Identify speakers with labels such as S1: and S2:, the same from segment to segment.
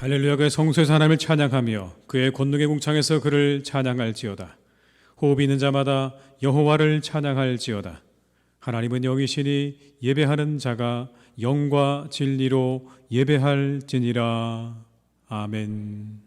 S1: 할렐루야. 그의 성소에서 하나님을 찬양하며 그의 권능의 궁창에서 그를 찬양할지어다. 호흡이 있는 자마다 여호와를 찬양할지어다. 하나님은 영이시니 예배하는 자가 영과 진리로 예배할지니라. 아멘.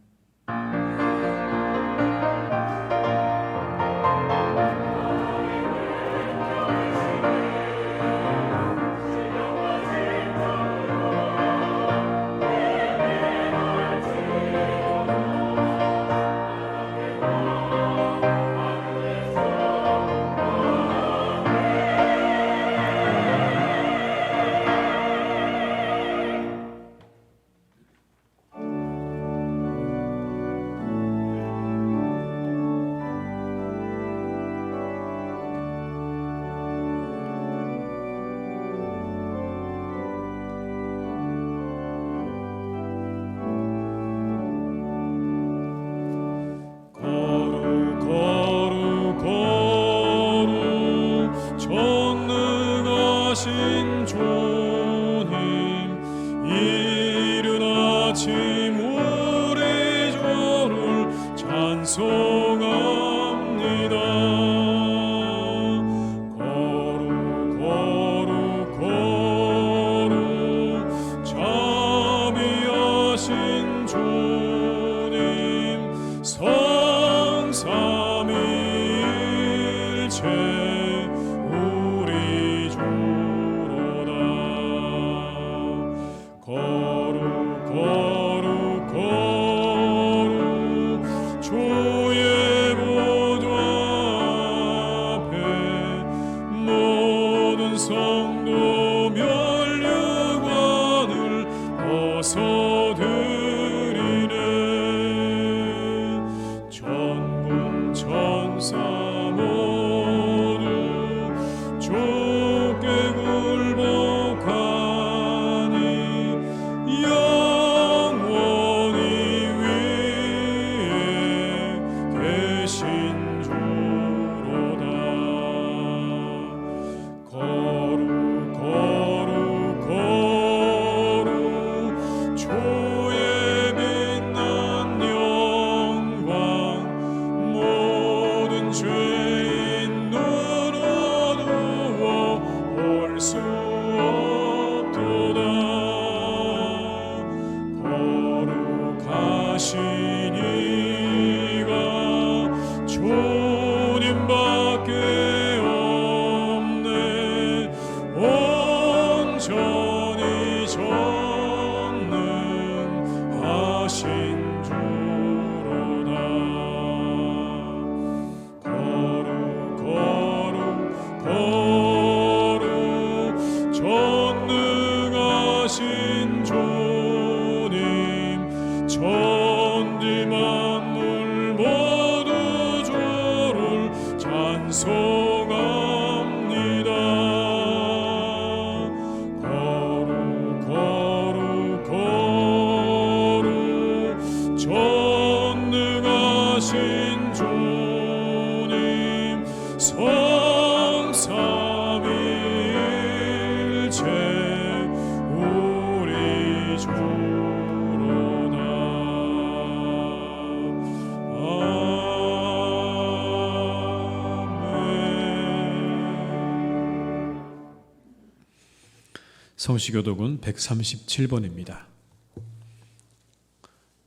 S1: 성시교독은 137번입니다.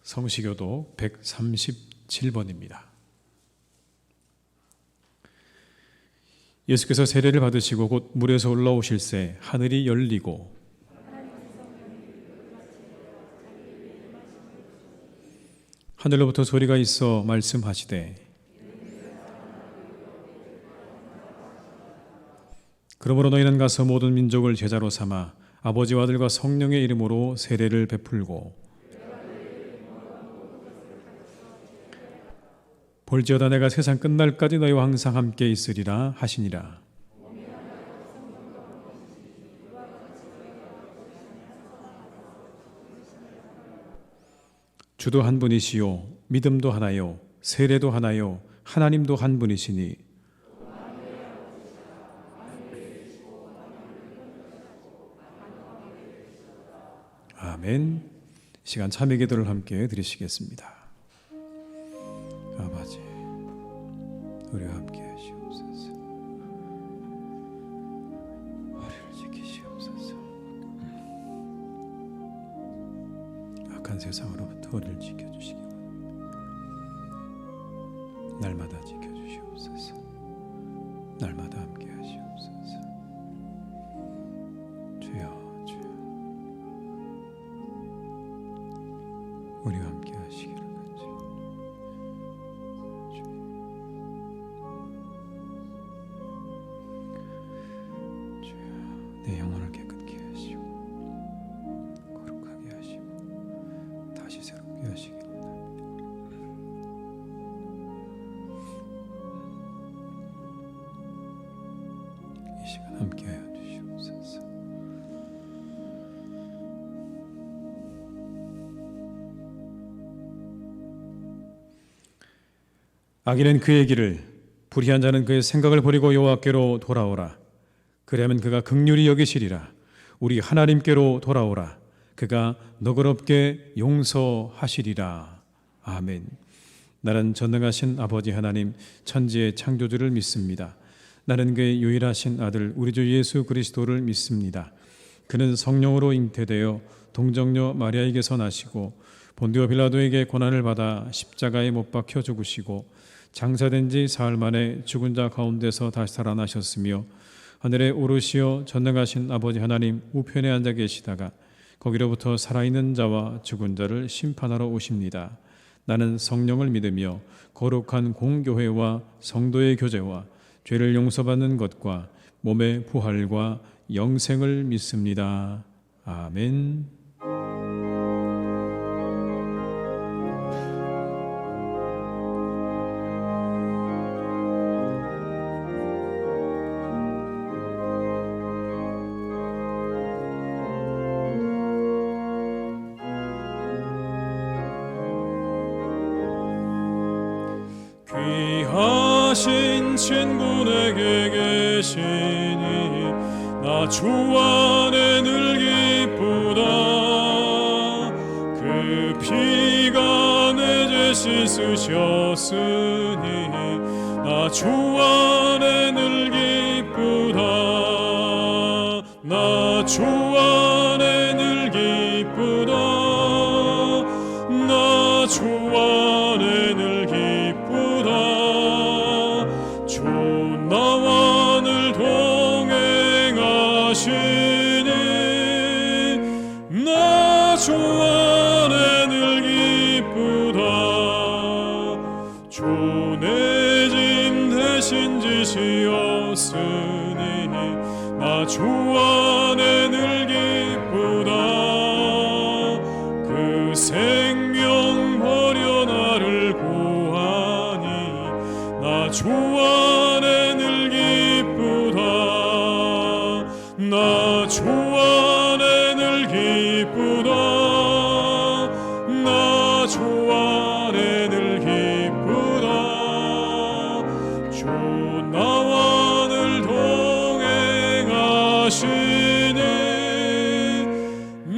S1: 성시교독 137번입니다. 예수께서 세례를 받으시고 곧 물에서 올라오실새 하늘이 열리고 하늘로부터 소리가 있어 말씀하시되 그러므로 너희는 가서 모든 민족을 제자로 삼아 아버지와 아들과 성령의 이름으로 세례를 베풀고 볼지어다 내가 세상 끝날까지 너희와 항상 함께 있으리라 하시니라. 주도 한 분이시요 믿음도 하나요 세례도 하나요 하나님도 한 분이시니 아멘. 시간 참회 기도를 함께 드리시겠습니다. 아버지, 우리와 함께 하시옵소서. 우리를 지키시옵소서. 악한 세상으로부터 우리를 지켜주시기 날마다 지켜주시옵소서. 날마다 함께 하시옵소서. 주여, 주여, 우리와 함께 하시기를 간절히. 주여, 내 영혼을 깨끗게 하시고 거룩하게 하시고 다시 새롭게 하시기를 이 시간 함께하여 주시옵소서. 악인은 그의 길을, 불의한 자는 그의 생각을 버리고 여호와께로 돌아오라. 그리하면 그가 긍휼히 여기시리라. 우리 하나님께로 돌아오라. 그가 너그럽게 용서하시리라. 아멘. 나는 전능하신 아버지 하나님, 천지의 창조주를 믿습니다. 나는 그의 유일하신 아들 우리 주 예수 그리스도를 믿습니다. 그는 성령으로 잉태되어 동정녀 마리아에게서 나시고 본디오 빌라도에게 고난을 받아 십자가에 못 박혀 죽으시고 장사된 지 사흘 만에 죽은 자 가운데서 다시 살아나셨으며 하늘에 오르시어 전능하신 아버지 하나님 우편에 앉아 계시다가 거기로부터 살아있는 자와 죽은 자를 심판하러 오십니다. 나는 성령을 믿으며 거룩한 공교회와 성도의 교제와 죄를 용서받는 것과 몸의 부활과 영생을 믿습니다. 아멘.
S2: 귀하신 친구 내게 계시니 나 주 안에 늘 기쁘다. 그 피가 내 죄 씻으셨으니 나 주 안에 늘 기쁘다. 나 주 안에 늘 기쁘다. 나 주 안에 늘 기쁘다. 주 나와 늘 동행하시니 나 주 안에 늘 기쁘다. 주 내 짐 대신 지시었으니 나 주 안에 늘 기쁘다. 그 생명 버려 나를 구하니 나 주 안에 늘 기쁘다. 나 주 안에 늘 기쁘다. 나 주 안에 늘 기쁘다. 주 나와 늘 동행하시니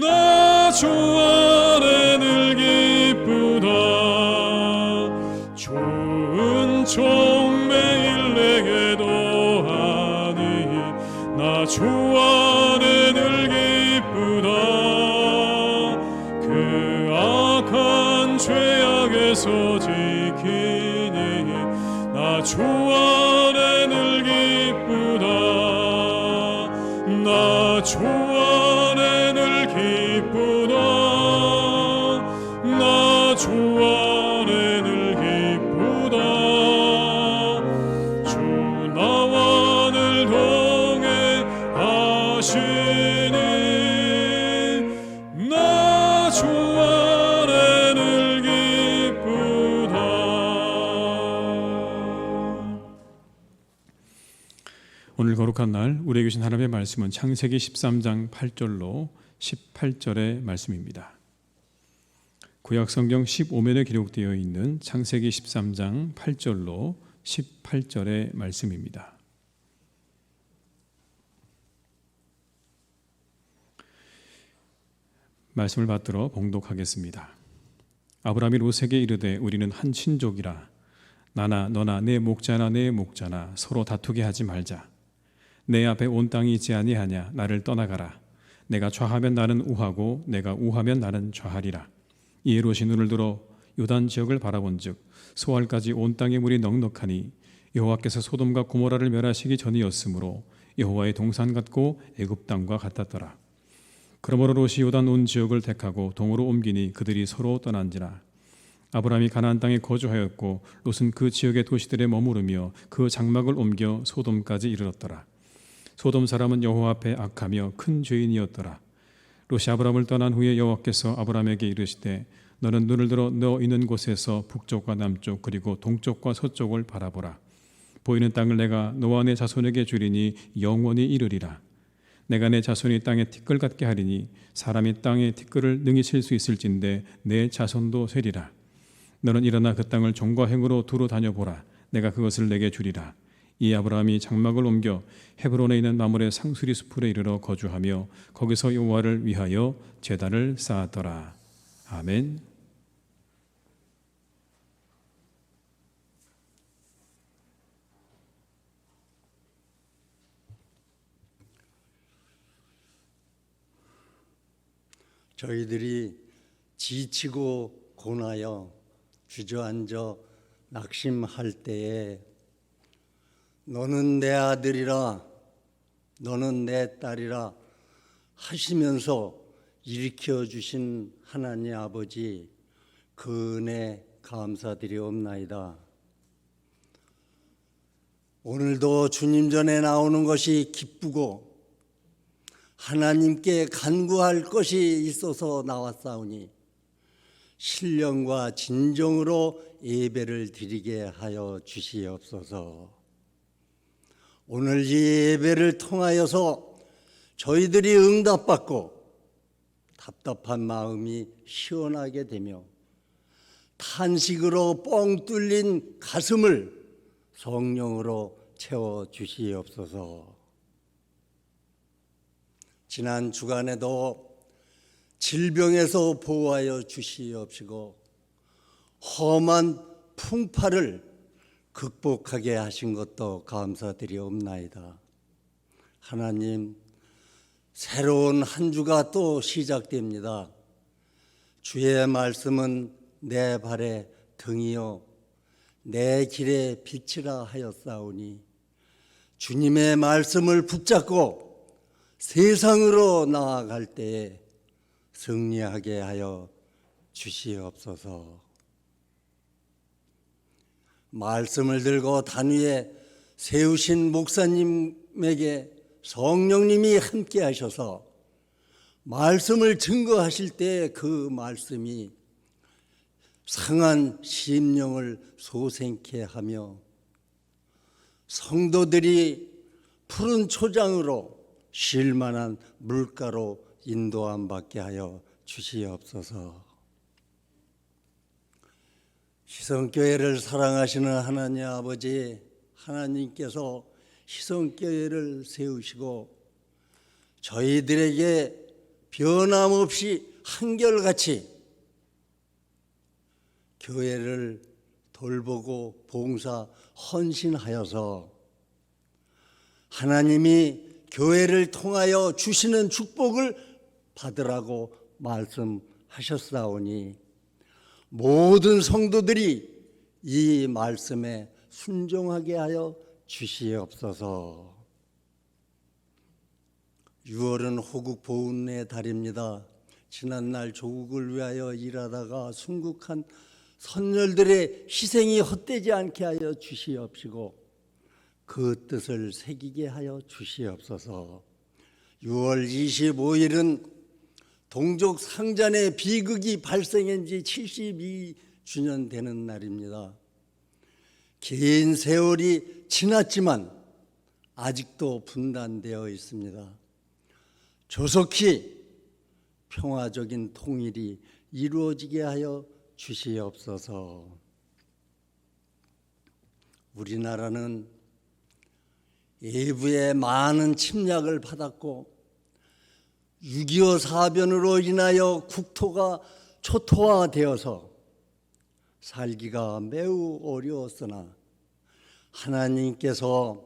S2: 나 주 안에 늘 기쁘다. 주 은총 매일 내게 더하니 나 주 안에 늘 기쁘다. 그 악한 죄악에서 지키니 나 주 안에 늘 기쁘다. 나 주 안에 늘 기쁘다. 나 주 안에 늘 기쁘다. 주 나와 늘 동행하시니 나 주 안에 늘 기쁘다.
S1: 오늘 거룩한 날 우리에게 주신 하나님의 말씀은 창세기 13장 8절로 18절의 말씀입니다. 구약 성경 15면에 기록되어 있는 창세기 13장 8절로 18절의 말씀입니다. 말씀을 받들어 봉독하겠습니다. 아브라함이 롯에게 이르되 우리는 한 친족이라 나나 너나 내 목자나 내 목자나 서로 다투게 하지 말자. 내 앞에 온 땅이 있지 아니하냐. 나를 떠나가라. 내가 좌하면 나는 우하고 내가 우하면 나는 좌하리라. 이에 롯이 눈을 들어 요단 지역을 바라본즉 소알까지 온 땅의 물이 넉넉하니 여호와께서 소돔과 고모라를 멸하시기 전이었으므로 여호와의 동산 같고 애굽 땅과 같았더라. 그러므로 롯이 요단 온 지역을 택하고 동으로 옮기니 그들이 서로 떠난지라. 아브라함이 가나안 땅에 거주하였고 롯은 그 지역의 도시들에 머무르며 그 장막을 옮겨 소돔까지 이르렀더라. 소돔 사람은 여호와 앞에 악하며 큰 죄인이었더라. 롯이 아브라함을 떠난 후에 여호와께서 아브라함에게 이르시되 너는 눈을 들어 너 있는 곳에서 북쪽과 남쪽 그리고 동쪽과 서쪽을 바라보라. 보이는 땅을 내가 너와 내 자손에게 주리니 영원히 이르리라. 내가 내 자손이 땅에 티끌 같게 하리니 사람이 땅에 티끌을 능히 칠 수 있을진데 내 자손도 세리라. 너는 일어나 그 땅을 종과 행으로 두루 다녀보라. 내가 그것을 내게 주리라. 이 아브라함이 장막을 옮겨 헤브론에 있는 마물의 상수리 수풀에 이르러 거주하며 거기서 여호와를 위하여 제단을 쌓았더라. 아멘.
S3: 저희들이 지치고 고나여 주저앉아 낙심할 때에 너는 내 아들이라 너는 내 딸이라 하시면서 일으켜 주신 하나님 아버지 그 은혜 감사드리옵나이다. 오늘도 주님 전에 나오는 것이 기쁘고 하나님께 간구할 것이 있어서 나왔사오니 신령과 진정으로 예배를 드리게 하여 주시옵소서. 오늘 이 예배를 통하여서 저희들이 응답받고 답답한 마음이 시원하게 되며 탄식으로 뻥 뚫린 가슴을 성령으로 채워 주시옵소서. 지난 주간에도 질병에서 보호하여 주시옵시고 험한 풍파를 극복하게 하신 것도 감사드리옵나이다. 하나님, 새로운 한 주가 또 시작됩니다. 주의 말씀은 내 발의 등이요 내 길의 빛이라 하였사오니 주님의 말씀을 붙잡고 세상으로 나아갈 때에 승리하게 하여 주시옵소서. 말씀을 들고 단위에 세우신 목사님에게 성령님이 함께 하셔서 말씀을 증거하실 때 그 말씀이 상한 심령을 소생케 하며 성도들이 푸른 초장으로 쉴만한 물가로 인도함 받게 하여 주시옵소서. 희성교회를 사랑하시는 하나님 아버지, 하나님께서 희성교회를 세우시고 저희들에게 변함없이 한결같이 교회를 돌보고 봉사 헌신하여서 하나님이 교회를 통하여 주시는 축복을 받으라고 말씀하셨사오니 모든 성도들이 이 말씀에 순종하게 하여 주시옵소서. 6월은 호국 보훈의 달입니다. 지난날 조국을 위하여 일하다가 순국한 선열들의 희생이 헛되지 않게 하여 주시옵시고 그 뜻을 새기게 하여 주시옵소서. 6월 25일은 동족 상잔의 비극이 발생한 지 72주년 되는 날입니다. 긴 세월이 지났지만 아직도 분단되어 있습니다. 조속히 평화적인 통일이 이루어지게 하여 주시옵소서. 우리나라는 외부의 많은 침략을 받았고 6.25 사변으로 인하여 국토가 초토화되어서 살기가 매우 어려웠으나 하나님께서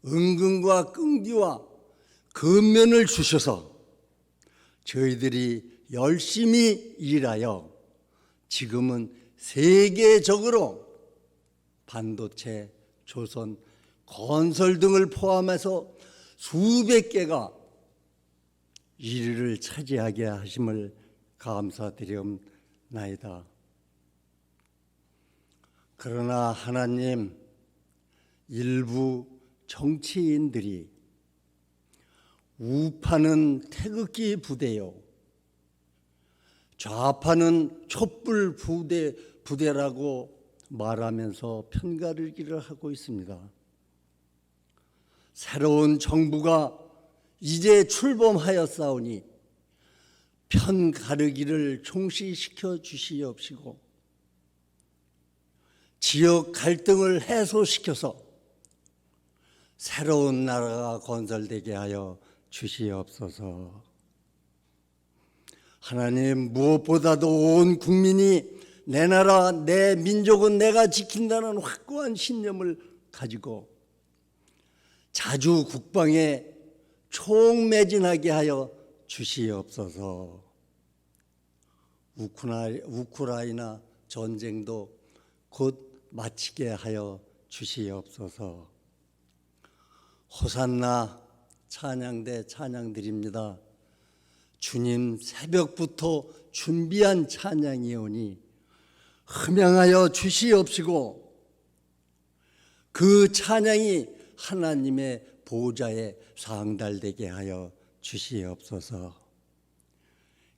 S3: 은근과 끈기와 근면을 주셔서 저희들이 열심히 일하여 지금은 세계적으로 반도체, 조선, 건설 등을 포함해서 수백 개가 1위를 차지하게 하심을 감사드리옵나이다. 그러나 하나님, 일부 정치인들이 우파는 태극기 부대요, 좌파는 촛불 부대라고 말하면서 편가르기를 하고 있습니다. 새로운 정부가 이제 출범하였사오니 편가르기를 종식시켜 주시옵시고 지역 갈등을 해소시켜서 새로운 나라가 건설되게 하여 주시옵소서. 하나님, 무엇보다도 온 국민이 내 나라, 내 민족은 내가 지킨다는 확고한 신념을 가지고 자주 국방에 총매진하게 하여 주시옵소서. 우크라이나 전쟁도 곧 마치게 하여 주시옵소서. 호산나 찬양대 찬양드립니다. 주님, 새벽부터 준비한 찬양이오니 흠양하여 주시옵시고 그 찬양이 하나님의 보좌에 상달되게 하여 주시옵소서.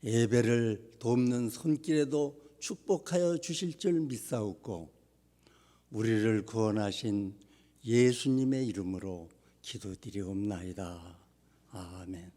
S3: 예배를 돕는 손길에도 축복하여 주실 줄 믿사옵고 우리를 구원하신 예수님의 이름으로 기도드리옵나이다. 아멘.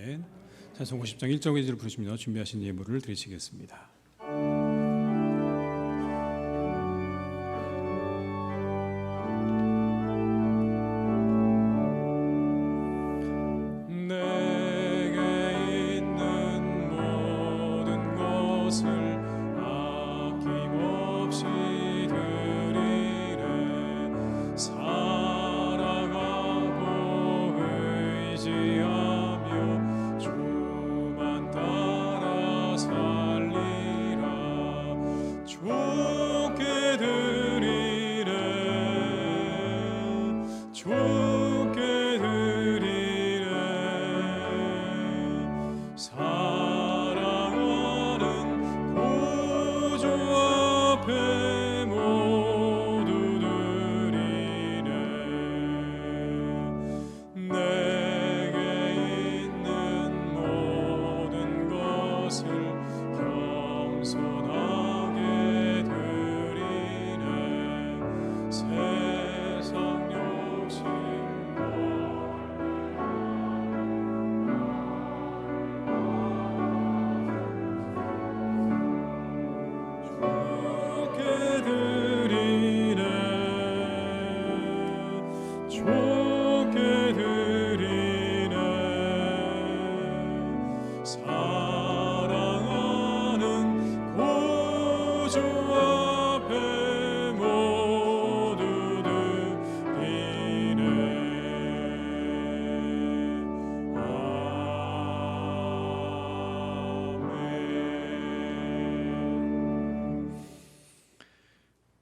S1: 아멘. 찬송 50장 1절 2절을 부르시며 준비하신 예물을 드리시겠습니다.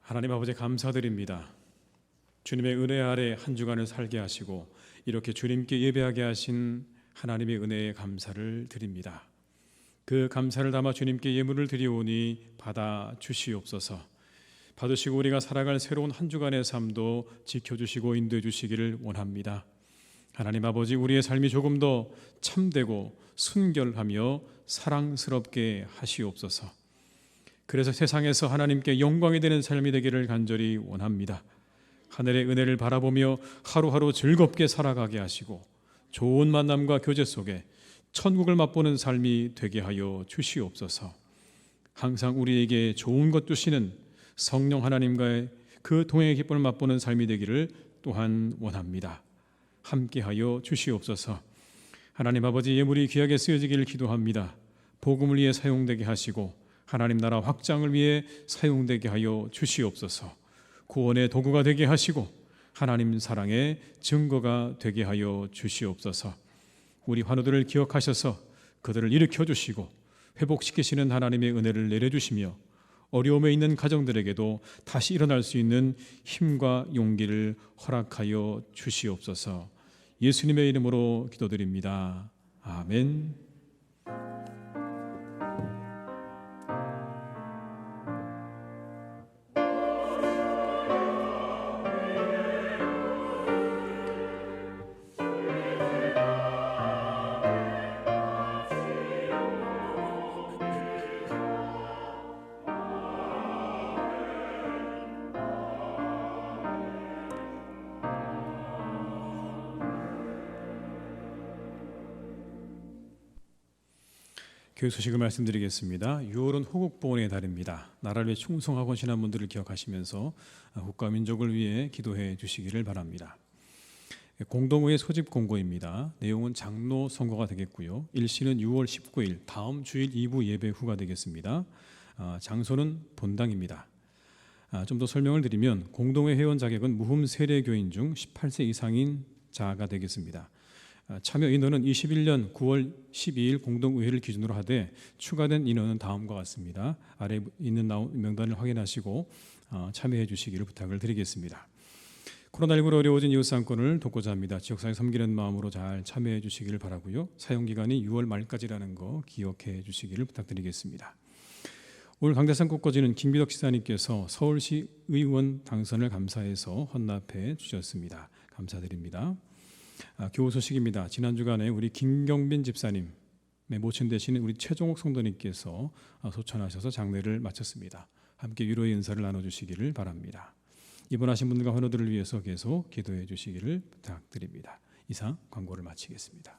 S1: 하나님 아버지 감사드립니다. 주님의 은혜 아래 한 주간을 살게 하시고 이렇게 주님께 예배하게 하신 하나님의 은혜에 감사를 드립니다. 그 감사를 담아 주님께 예물을 드리오니 받아 주시옵소서. 받으시고 우리가 살아갈 새로운 한 주간의 삶도 지켜주시고 인도해 주시기를 원합니다. 하나님 아버지, 우리의 삶이 조금 더 참되고 순결하며 사랑스럽게 하시옵소서. 그래서 세상에서 하나님께 영광이 되는 삶이 되기를 간절히 원합니다. 하늘의 은혜를 바라보며 하루하루 즐겁게 살아가게 하시고 좋은 만남과 교제 속에 천국을 맛보는 삶이 되게 하여 주시옵소서. 항상 우리에게 좋은 것 주시는 성령 하나님과의 그 동행의 기쁨을 맛보는 삶이 되기를 또한 원합니다. 함께하여 주시옵소서. 하나님 아버지, 예물이 귀하게 쓰여지기를 기도합니다. 복음을 위해 사용되게 하시고 하나님 나라 확장을 위해 사용되게 하여 주시옵소서. 구원의 도구가 되게 하시고 하나님 사랑의 증거가 되게 하여 주시옵소서. 우리 환우들을 기억하셔서 그들을 일으켜 주시고 회복시키시는 하나님의 은혜를 내려주시며 어려움에 있는 가정들에게도 다시 일어날 수 있는 힘과 용기를 허락하여 주시옵소서. 예수님의 이름으로 기도드립니다. 아멘. 교회 소식을 말씀드리겠습니다. 6월은 호국보훈의 달입니다. 나라를 위해 충성하고 헌신한 분들을 기억하시면서 국가 민족을 위해 기도해 주시기를 바랍니다. 공동의회 소집 공고입니다. 내용은 장로 선거가 되겠고요. 일시는 6월 19일 다음 주일 2부 예배 후가 되겠습니다. 장소는 본당입니다. 좀 더 설명을 드리면 공동회 회원 자격은 무흠 세례교인 중 18세 이상인 자가 되겠습니다. 참여 인원은 21년 9월 12일 공동의회를 기준으로 하되 추가된 인원은 다음과 같습니다. 아래 있는 명단을 확인하시고 참여해 주시기를 부탁을 드리겠습니다. 코로나19로 어려워진 이웃상권을 돕고자 합니다. 지역사회 섬기는 마음으로 잘 참여해 주시기를 바라고요. 사용기간이 6월 말까지라는 거 기억해 주시기를 부탁드리겠습니다. 오늘 강대상 꽃꽂이는 김비덕 지사님께서 서울시 의원 당선을 감사해서 헌납해 주셨습니다. 감사드립니다. 교우 소식입니다. 지난 주간에 우리 김경빈 집사님의 모친 되시는 우리 최종옥 성도님께서 소천하셔서 장례를 마쳤습니다. 함께 위로의 인사를 나눠주시기를 바랍니다. 입원하신 분들과 환우들을 위해서 계속 기도해 주시기를 부탁드립니다. 이상 광고를 마치겠습니다.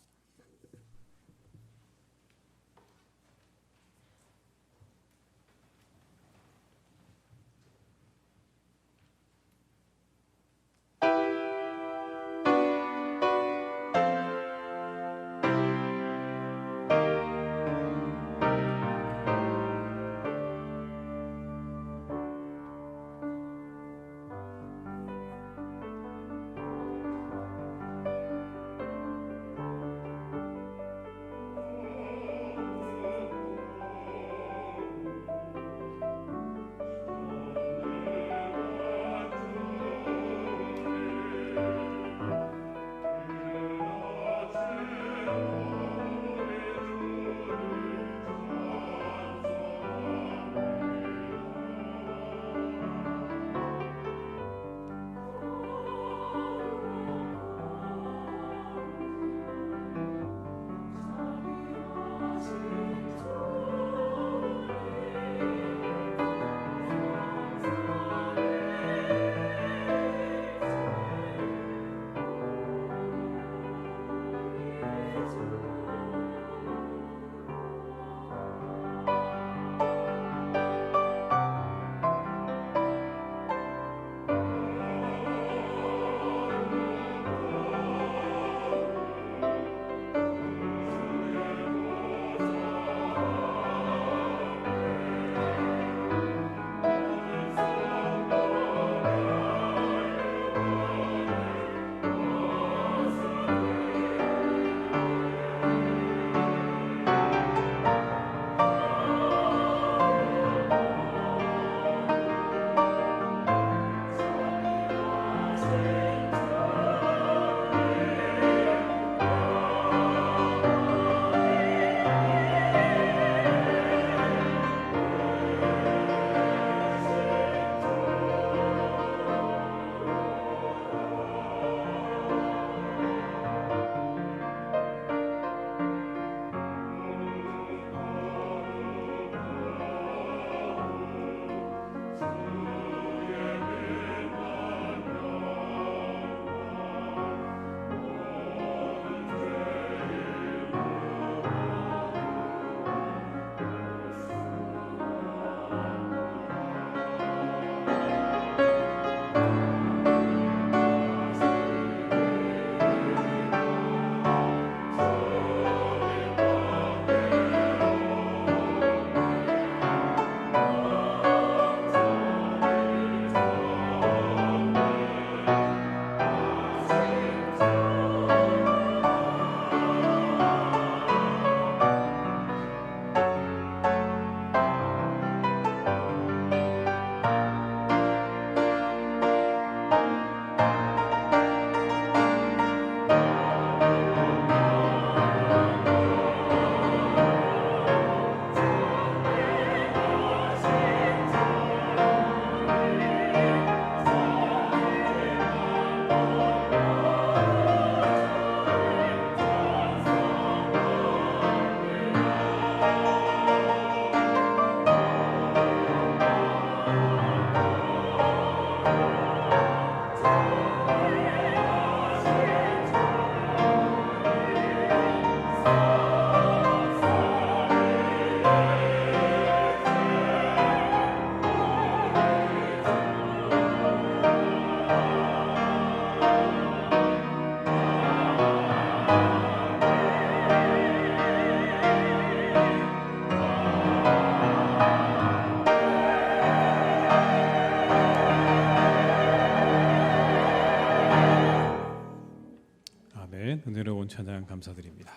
S1: 주님의 은혜로운 찬양 감사드립니다.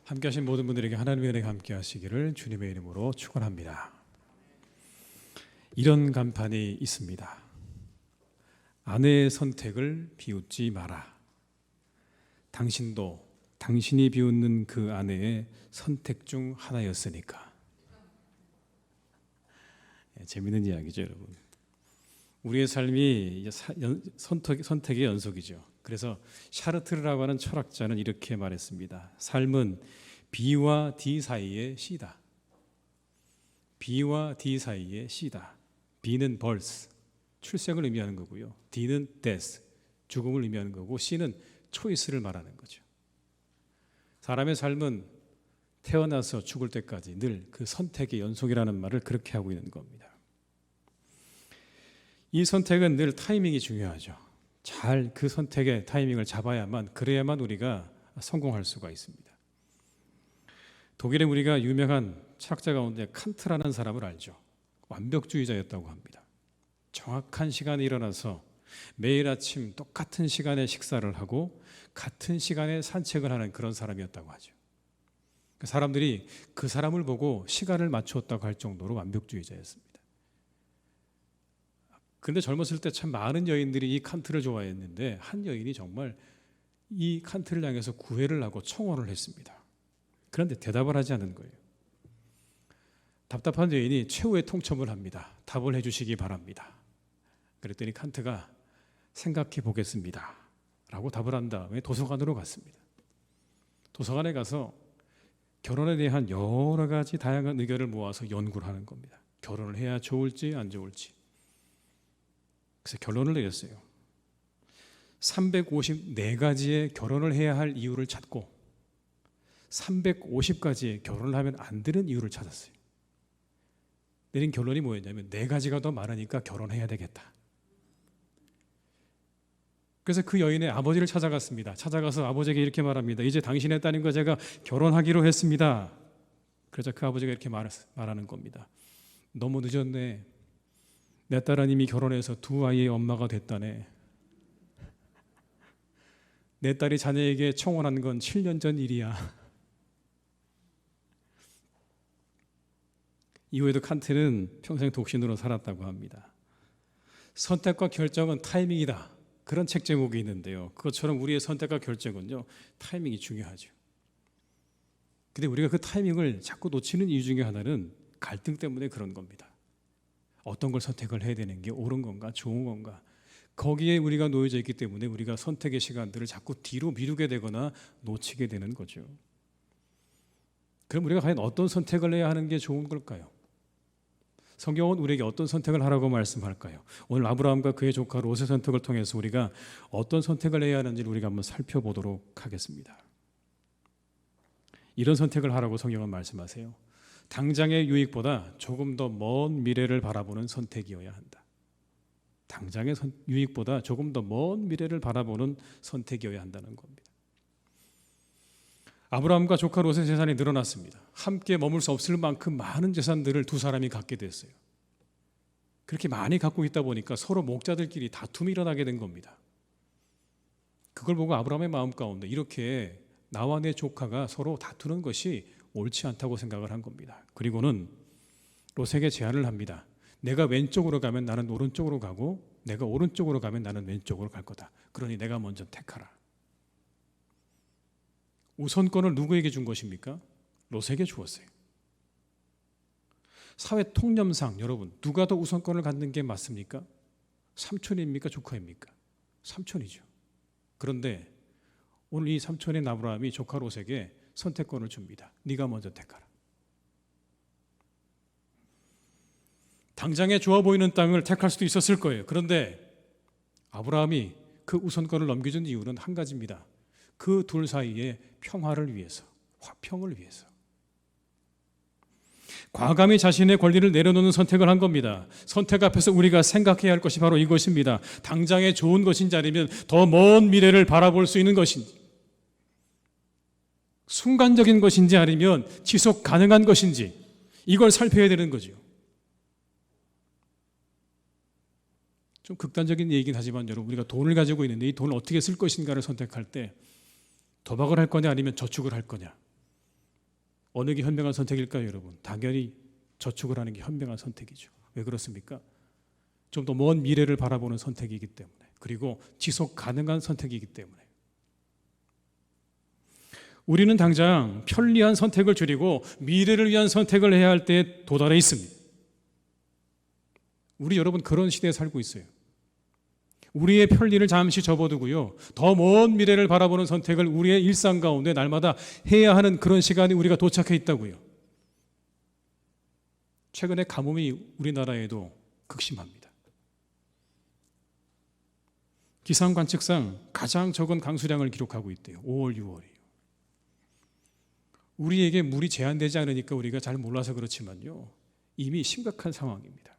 S1: 함께하신 모든 분들에게 하나님의 은혜가 함께하시기를 주님의 이름으로 축원합니다. 이런 간판이 있습니다. 아내의 선택을 비웃지 마라. 당신도 당신이 비웃는 그 아내의 선택 중 하나였으니까. 재밌는 이야기죠, 여러분. 우리의 삶이 선택의 연속이죠. 그래서 샤르트르라고 하는 철학자는 이렇게 말했습니다. 삶은 B와 D 사이의 C다. B와 D 사이의 C다. B는 birth, 출생을 의미하는 거고요. D는 death, 죽음을 의미하는 거고, C는 choice를 말하는 거죠. 사람의 삶은 태어나서 죽을 때까지 늘 그 선택의 연속이라는 말을 그렇게 하고 있는 겁니다. 이 선택은 늘 타이밍이 중요하죠. 잘 그 선택의 타이밍을 잡아야만, 그래야만 우리가 성공할 수가 있습니다. 독일에 우리가 유명한 철학자 가운데 칸트라는 사람을 알죠. 완벽주의자였다고 합니다. 정확한 시간에 일어나서 매일 아침 똑같은 시간에 식사를 하고 같은 시간에 산책을 하는 그런 사람이었다고 하죠. 사람들이 그 사람을 보고 시간을 맞추었다고 할 정도로 완벽주의자였습니다. 그런데 젊었을 때 참 많은 여인들이 이 칸트를 좋아했는데 한 여인이 정말 이 칸트를 향해서 구애를 하고 청혼을 했습니다. 그런데 대답을 하지 않은 거예요. 답답한 여인이 최후의 통첩을 합니다. 답을 해주시기 바랍니다. 그랬더니 칸트가 생각해 보겠습니다 라고 답을 한 다음에 도서관으로 갔습니다. 도서관에 가서 결혼에 대한 여러 가지 다양한 의견을 모아서 연구를 하는 겁니다. 결혼을 해야 좋을지 안 좋을지. 그래서 결론을 내렸어요. 354가지의 결혼을 해야 할 이유를 찾고 350가지의 결혼을 하면 안 되는 이유를 찾았어요. 내린 결론이 뭐였냐면 4가지가 더 많으니까 결혼해야 되겠다. 그래서 그 여인의 아버지를 찾아갔습니다. 찾아가서 아버지에게 이렇게 말합니다. 이제 당신의 딸님과 제가 결혼하기로 했습니다. 그래서 그 아버지가 이렇게 말하는 겁니다. 너무 늦었네. 내 딸은 이미 결혼해서 2아이의 엄마가 됐다네. 내 딸이 자네에게 청혼한 건 7년 전 일이야. 이후에도 칸트는 평생 독신으로 살았다고 합니다. 선택과 결정은 타이밍이다. 그런 책 제목이 있는데요. 그것처럼 우리의 선택과 결정은요, 타이밍이 중요하죠. 근데 우리가 그 타이밍을 자꾸 놓치는 이유 중에 하나는 갈등 때문에 그런 겁니다. 어떤 걸 선택을 해야 되는 게 옳은 건가, 좋은 건가. 거기에 우리가 놓여져 있기 때문에 우리가 선택의 시간들을 자꾸 뒤로 미루게 되거나 놓치게 되는 거죠. 그럼 우리가 과연 어떤 선택을 해야 하는 게 좋은 걸까요? 성경은 우리에게 어떤 선택을 하라고 말씀할까요? 오늘 아브라함과 그의 조카 롯의 선택을 통해서 우리가 어떤 선택을 해야 하는지를 우리가 한번 살펴보도록 하겠습니다. 이런 선택을 하라고 성경은 말씀하세요. 당장의 유익보다 조금 더 먼 미래를 바라보는 선택이어야 한다. 당장의 유익보다 조금 더 먼 미래를 바라보는 선택이어야 한다는 겁니다. 아브라함과 조카 롯의 재산이 늘어났습니다. 함께 머물 수 없을 만큼 많은 재산들을 두 사람이 갖게 됐어요. 그렇게 많이 갖고 있다 보니까 서로 목자들끼리 다툼이 일어나게 된 겁니다. 그걸 보고 아브라함의 마음 가운데 이렇게 나와 내 조카가 서로 다투는 것이 옳지 않다고 생각을 한 겁니다. 그리고는 롯에게 제안을 합니다. 내가 왼쪽으로 가면 나는 오른쪽으로 가고 내가 오른쪽으로 가면 나는 왼쪽으로 갈 거다. 그러니 내가 먼저 택하라. 우선권을 누구에게 준 것입니까? 롯에게 주었어요. 사회 통념상 여러분 누가 더 우선권을 갖는 게 맞습니까? 삼촌입니까? 조카입니까? 삼촌이죠. 그런데 오늘 이 삼촌인 아브라함이 조카 롯에게 선택권을 줍니다. 네가 먼저 택하라. 당장에 좋아 보이는 땅을 택할 수도 있었을 거예요. 그런데 아브라함이 그 우선권을 넘겨준 이유는 한 가지입니다. 그 둘 사이의 평화를 위해서, 화평을 위해서. 과감히 자신의 권리를 내려놓는 선택을 한 겁니다. 선택 앞에서 우리가 생각해야 할 것이 바로 이것입니다. 당장에 좋은 것인지 아니면 더 먼 미래를 바라볼 수 있는 것인지, 순간적인 것인지 아니면 지속 가능한 것인지, 이걸 살펴야 되는 거죠. 좀 극단적인 얘기긴 하지만 여러분, 우리가 돈을 가지고 있는데 이 돈을 어떻게 쓸 것인가를 선택할 때 도박을 할 거냐 아니면 저축을 할 거냐. 어느 게 현명한 선택일까요, 여러분? 당연히 저축을 하는 게 현명한 선택이죠. 왜 그렇습니까? 좀 더 먼 미래를 바라보는 선택이기 때문에, 그리고 지속 가능한 선택이기 때문에. 우리는 당장 편리한 선택을 줄이고 미래를 위한 선택을 해야 할 때에 도달해 있습니다. 우리 여러분 그런 시대에 살고 있어요. 우리의 편리를 잠시 접어두고요, 더 먼 미래를 바라보는 선택을 우리의 일상 가운데 날마다 해야 하는 그런 시간이 우리가 도착해 있다고요. 최근에 가뭄이 우리나라에도 극심합니다. 기상 관측상 가장 적은 강수량을 기록하고 있대요. 5월, 6월이요. 우리에게 물이 제한되지 않으니까 우리가 잘 몰라서 그렇지만요, 이미 심각한 상황입니다.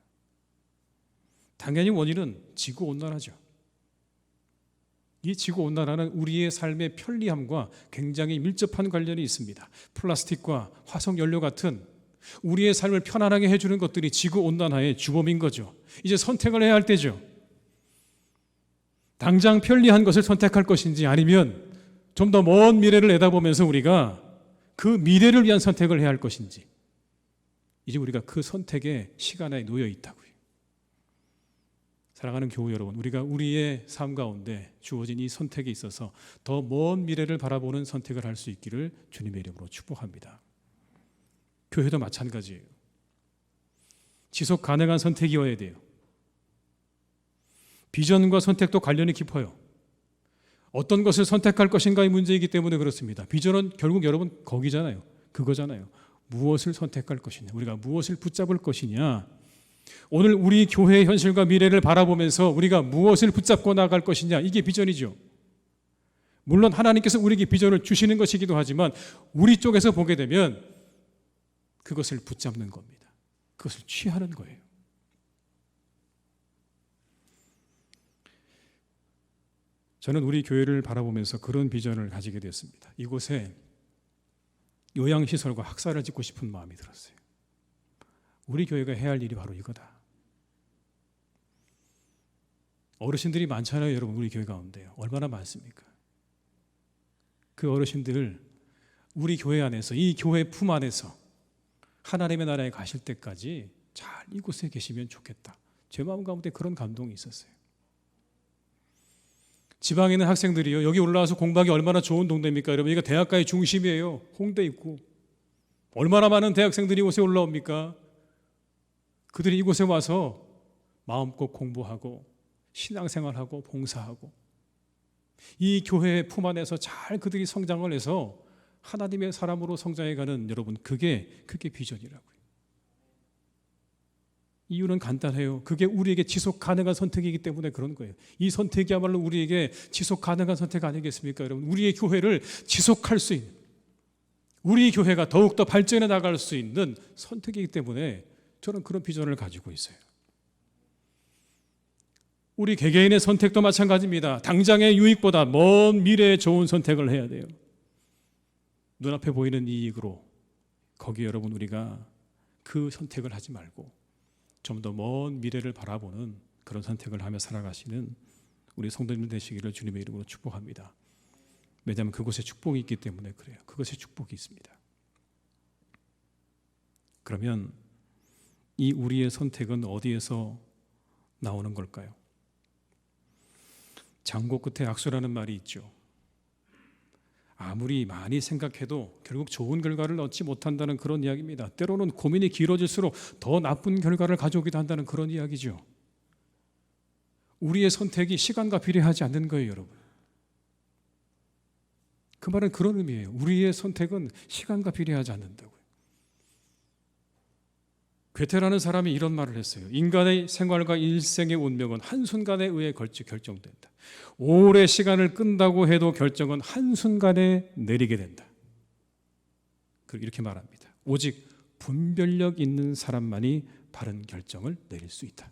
S1: 당연히 원인은 지구온난화죠. 이 지구온난화는 우리의 삶의 편리함과 굉장히 밀접한 관련이 있습니다. 플라스틱과 화석연료 같은 우리의 삶을 편안하게 해주는 것들이 지구온난화의 주범인 거죠. 이제 선택을 해야 할 때죠. 당장 편리한 것을 선택할 것인지, 아니면 좀 더 먼 미래를 내다보면서 우리가 그 미래를 위한 선택을 해야 할 것인지, 이제 우리가 그 선택의 시간에 놓여 있다고요. 사랑하는 교우 여러분, 우리가 우리의 삶 가운데 주어진 이 선택에 있어서 더 먼 미래를 바라보는 선택을 할 수 있기를 주님의 이름으로 축복합니다. 교회도 마찬가지예요. 지속 가능한 선택이어야 돼요. 비전과 선택도 관련이 깊어요. 어떤 것을 선택할 것인가의 문제이기 때문에 그렇습니다. 비전은 결국 여러분 거기잖아요. 그거잖아요. 무엇을 선택할 것이냐, 우리가 무엇을 붙잡을 것이냐. 오늘 우리 교회의 현실과 미래를 바라보면서 우리가 무엇을 붙잡고 나갈 것이냐, 이게 비전이죠. 물론 하나님께서 우리에게 비전을 주시는 것이기도 하지만 우리 쪽에서 보게 되면 그것을 붙잡는 겁니다. 그것을 취하는 거예요. 저는 우리 교회를 바라보면서 그런 비전을 가지게 되었습니다. 이곳에 요양시설과 학사를 짓고 싶은 마음이 들었어요. 우리 교회가 해야 할 일이 바로 이거다. 어르신들이 많잖아요, 여러분. 우리 교회 가운데요. 얼마나 많습니까? 그 어르신들을 우리 교회 안에서, 이 교회 품 안에서 하나님의 나라에 가실 때까지 잘 이곳에 계시면 좋겠다. 제 마음 가운데 그런 감동이 있었어요. 지방에 있는 학생들이요, 여기 올라와서 공부하기 얼마나 좋은 동네입니까? 여러분, 여기가 대학가의 중심이에요. 홍대 있고. 얼마나 많은 대학생들이 이곳에 올라옵니까? 그들이 이곳에 와서 마음껏 공부하고 신앙생활하고 봉사하고 이 교회의 품 안에서 잘 그들이 성장을 해서 하나님의 사람으로 성장해가는, 여러분, 그게 비전이라고요. 이유는 간단해요. 그게 우리에게 지속 가능한 선택이기 때문에 그런 거예요. 이 선택이야말로 우리에게 지속 가능한 선택 아니겠습니까, 여러분? 우리의 교회를 지속할 수 있는, 우리 교회가 더욱더 발전해 나갈 수 있는 선택이기 때문에 저는 그런 비전을 가지고 있어요. 우리 개개인의 선택도 마찬가지입니다. 당장의 유익보다 먼 미래에 좋은 선택을 해야 돼요. 눈앞에 보이는 이익으로, 거기에 여러분 우리가 그 선택을 하지 말고 좀 더 먼 미래를 바라보는 그런 선택을 하며 살아가시는 우리 성도님들 되시기를 주님의 이름으로 축복합니다. 왜냐하면 그곳에 축복이 있기 때문에 그래요. 그것에 축복이 있습니다. 그러면 이 우리의 선택은 어디에서 나오는 걸까요? 장고 끝에 악수라는 말이 있죠. 아무리 많이 생각해도 결국 좋은 결과를 얻지 못한다는 그런 이야기입니다. 때로는 고민이 길어질수록 더 나쁜 결과를 가져오기도 한다는 그런 이야기죠. 우리의 선택이 시간과 비례하지 않는 거예요, 여러분. 그 말은 그런 의미예요. 우리의 선택은 시간과 비례하지 않는다고요. 괴테라는 사람이 이런 말을 했어요. 인간의 생활과 일생의 운명은 한순간에 의해 결정된다. 오래 시간을 끈다고 해도 결정은 한순간에 내리게 된다. 이렇게 말합니다. 오직 분별력 있는 사람만이 바른 결정을 내릴 수 있다.